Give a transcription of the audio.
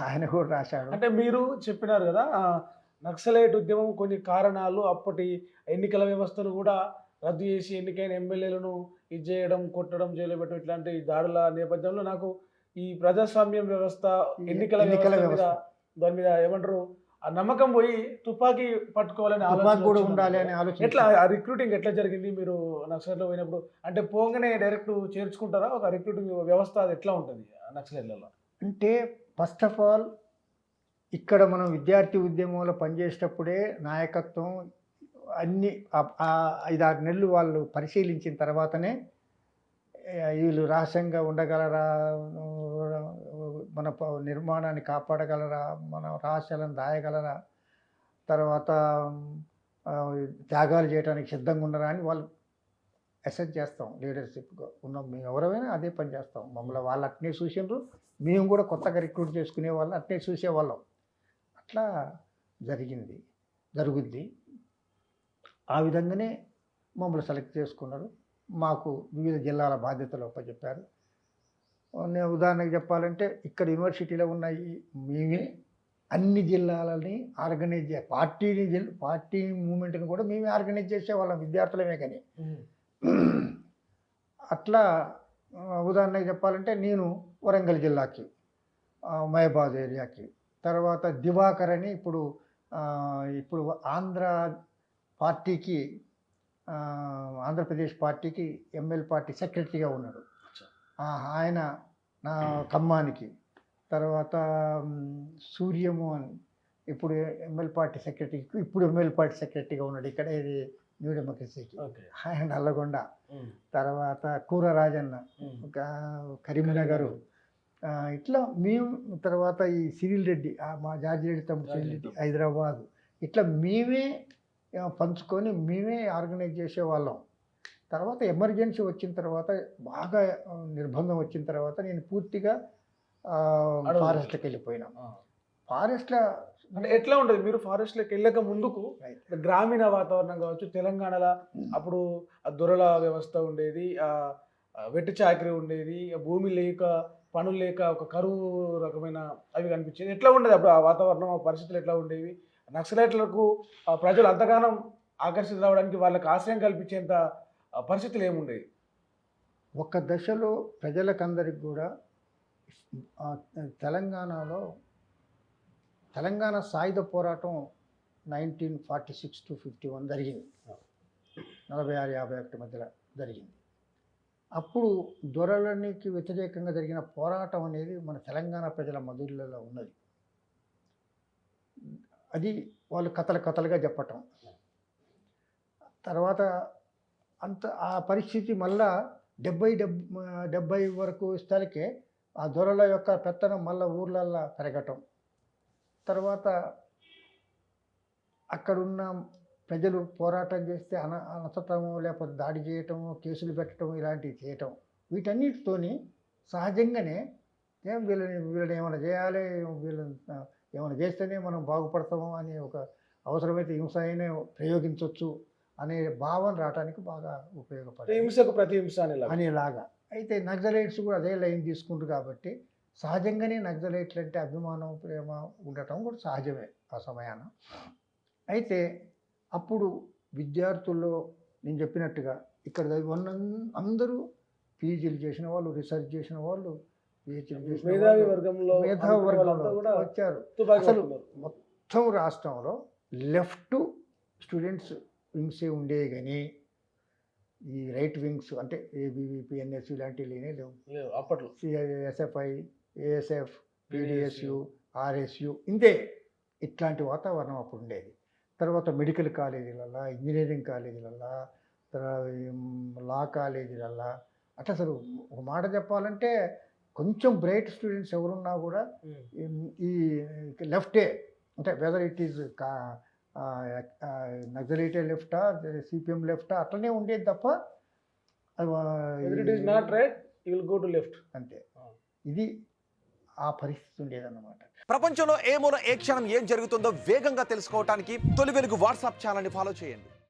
ఆయన కూడా రాశాడు. అంటే మీరు చెప్పినారు గదా! నక్సలైట్ ఉద్యమం కొన్ని కారణాలు అప్పటి ఎన్నికల వ్యవస్థను గూడా రద్దు చేసి ఎన్నికైన ఎమ్మెల్యేలను ఇది జేయడం, కొట్టడం, జైల్లో పెట్టడం ఇట్లాంటి దాడుల నేపథ్యంలో నాకు ఈ ప్రజాస్వామ్యం వ్యవస్థ, ఈ ఎన్నికల ఎన్నికల వ్యవస్థ మీద వ్యవస్థ. దాని మీద ఏమంటారు? ఆ నమ్మకం పోయి తుపాకీ పట్టుకోవాలనే తుపాకీ ఆలోచన కూడా వచ్చిందన్నారు ఉండాలి కదా! అనే ఆలోచన. ఎట్లా ఆ రిక్రూటింగ్ ఎట్లా జరిగింది? మీరు నక్సలైట్‌లో పోయినప్పుడు అంటే పోంగానే డైరెక్ట్ చేర్చుకుంటారా? ఒక రిక్రూటింగ్ వ్యవస్థ అది ఎట్లా ఉంటది నక్సలైట్‌లలో? అంటే ఫస్ట్ ఆఫ్ ఆల్ ఇక్కడ మనం విద్యార్థి ఉద్యమంలో పనిచేసేటప్పుడే నాయకత్వం అన్ని 5, 6 నెలలు వాళ్ళు పరిశీలించిన తర్వాతనే వీళ్ళు రహస్యంగా ఉండగలరా, మన నిర్మాణాన్ని కాపాడగలరా, మన రహస్యాలను దాయగలరా, తర్వాత ఆ, త్యాగాలు చేయడానికి సిద్ధంగా ఉన్నారా అని వాళ్ళు అసెస్ చేస్తాం. లీడర్షిప్గా ఉన్నాం మేము ఎవరైనా అదే పని చేస్తాం. మమ్మల్ని వాళ్ళు అట్నే చూసిండ్రు, మేము కూడా కొత్తగా రిక్రూట్ చేసుకునే వాళ్ళు అట్నే చూసేవాళ్ళం. అట్లా జరుగుద్ది. ఆ విధంగానే మమ్మల్ని సెలెక్ట్ చేసుకున్నారు. మాకు వివిధ జిల్లాల బాధ్యతలు అప్పచెప్పారు. నేను ఉదాహరణకు చెప్పాలంటే ఇక్కడ యూనివర్సిటీలో ఉన్నాయి మేమే అన్ని జిల్లాలని ఆర్గనైజ్ పార్టీ మూమెంట్ని కూడా మేమే ఆర్గనైజ్ చేసేవాళ్ళం, విద్యార్థులమే. కానీ అట్లా ఉదాహరణకు చెప్పాలంటే నేను వరంగల్ జిల్లాకి, మహబాద్ ఏరియాకి, తర్వాత దివాకర్ అని ఇప్పుడు పార్టీకి ఆంధ్రప్రదేశ్ పార్టీకి ఎంఎల్ పార్టీ సెక్రటరీగా ఉన్నాడు. ఆయన నా ఖమ్మానికి. తర్వాత సూర్యమోహన్ ఇప్పుడు ఎంఎల్ పార్టీ సెక్రటరీగా ఉన్నాడు ఇక్కడ ఇది న్యూ డెమోక్రసీకి, ఆయన నల్లగొండ. తర్వాత కూర రాజన్న కరీంనగర్. ఇట్లా మేము, తర్వాత ఈ సిరిల్ రెడ్డి మా జార్జి రెడ్డి తమ్ముడు సిరిల్ రెడ్డి హైదరాబాదు. ఇట్లా మేమే పంచుకొని మేమే ఆర్గనైజ్ చేసేవాళ్ళం. తర్వాత ఎమర్జెన్సీ వచ్చిన తర్వాత, బాగా నిర్బంధం వచ్చిన తర్వాత నేను పూర్తిగా ఫారెస్ట్లోకి వెళ్ళిపోయినా. ఫారెస్ట్లో అంటే ఎట్లా ఉండదు? మీరు ఫారెస్ట్లోకి వెళ్ళక ముందుకు గ్రామీణ వాతావరణం కావచ్చు, తెలంగాణలో అప్పుడు దొరల వ్యవస్థ ఉండేది, వెట్టి చాకరీ ఉండేది, భూమి లేక పనులు లేక ఒక కరువు రకమైన అవి కనిపించేది. ఎట్లా ఉండేది అప్పుడు ఆ వాతావరణం, ఆ పరిస్థితులు ఎట్లా ఉండేవి? నక్సలైట్లకు ప్రజలు అంతగానం ఆకర్షితులు అవడానికి వాళ్ళకి ఆశ్రయం కల్పించేంత పరిస్థితులు ఏముండేవి? ఒక దశలో ప్రజలకందరికి కూడా తెలంగాణ సాయుధ పోరాటం 1946 to 51 జరిగింది. 46-51 మధ్యలో జరిగింది. అప్పుడు దొరలనికి వ్యతిరేకంగా జరిగిన పోరాటం అనేది మన తెలంగాణ ప్రజల మధురిలో ఉన్నది. అది వాళ్ళు కథలుగా చెప్పటం. తర్వాత ఆ పరిస్థితి మళ్ళా 70 వరకు స్థలికే ఆ దొరల యొక్క పెత్తనం మళ్ళీ ఊర్లల్లో పెరగటం. తర్వాత అక్కడున్న ప్రజలు పోరాటం చేస్తే అనసటము, లేకపోతే దాడి చేయటము, కేసులు పెట్టడం, ఇలాంటివి చేయటం. వీటన్నిటితోని సహజంగానే వీళ్ళని ఏమైనా చేయాలి, వీళ్ళని ఏమైనా చేస్తేనే మనం బాగుపడతాము అనే ఒక అవసరమైతే హింస అయినా ప్రయోగించవచ్చు అనే భావన రావడానికి బాగా ఉపయోగపడుతుంది. హింసకు ప్రతి హింస అనేలాగా. అయితే నక్సలైట్స్ కూడా అదే లైన్ తీసుకుంటారు కాబట్టి సహజంగానే నక్సలైట్లు అంటే అభిమానం, ప్రేమ ఉండటం కూడా సహజమే ఆ సమయాన. అయితే అప్పుడు విద్యార్థుల్లో నేను చెప్పినట్టుగా ఇక్కడ అందరూ పీజీలు చేసిన వాళ్ళు, రీసెర్చ్ చేసిన వాళ్ళు, పిహెచ్డీ చేసిన మేధావి వర్గంలో వచ్చారు. అసలు మొత్తం రాష్ట్రంలో లెఫ్ట్ స్టూడెంట్స్ వింగ్సే ఉండేవి, కానీ ఈ రైట్ వింగ్స్ అంటే ఏబీవీపీ, ఎన్ఎస్యు ఇలాంటివి లేవు అప్పట్లో. ఎస్ఎఫ్ఐ, ఏఎస్ఎఫ్, పీడిఎస్యు, ఆర్ఎస్యు ఇంతే. ఇట్లాంటి వాతావరణం అప్పుడు ఉండేది. తర్వాత మెడికల్ కాలేజీలల్లో, ఇంజనీరింగ్ కాలేజీలల్లో, తర్వాత లా కాలేజీలల్లో అట్లా అసలు ఒక మాట చెప్పాలంటే కొంచెం బ్రైట్ స్టూడెంట్స్ ఎవరున్నా కూడా ఈ లెఫ్టే, అంటే వెదర్ ఇట్ ఈజ్ నక్సలైటే లెఫ్టా, సిపిఎం లెఫ్టా అట్లనే ఉండేది తప్ప అంతే. ఇది ఆ పరిస్థితి ఉండేదన్నమాట. ప్రపంచంలో ఏ మూల ఏ క్షణం ఏం జరుగుతుందో వేగంగా తెలుసుకోవడానికి తొలి వెలుగు వాట్సాప్ ఛానల్ని ఫాలో చేయండి.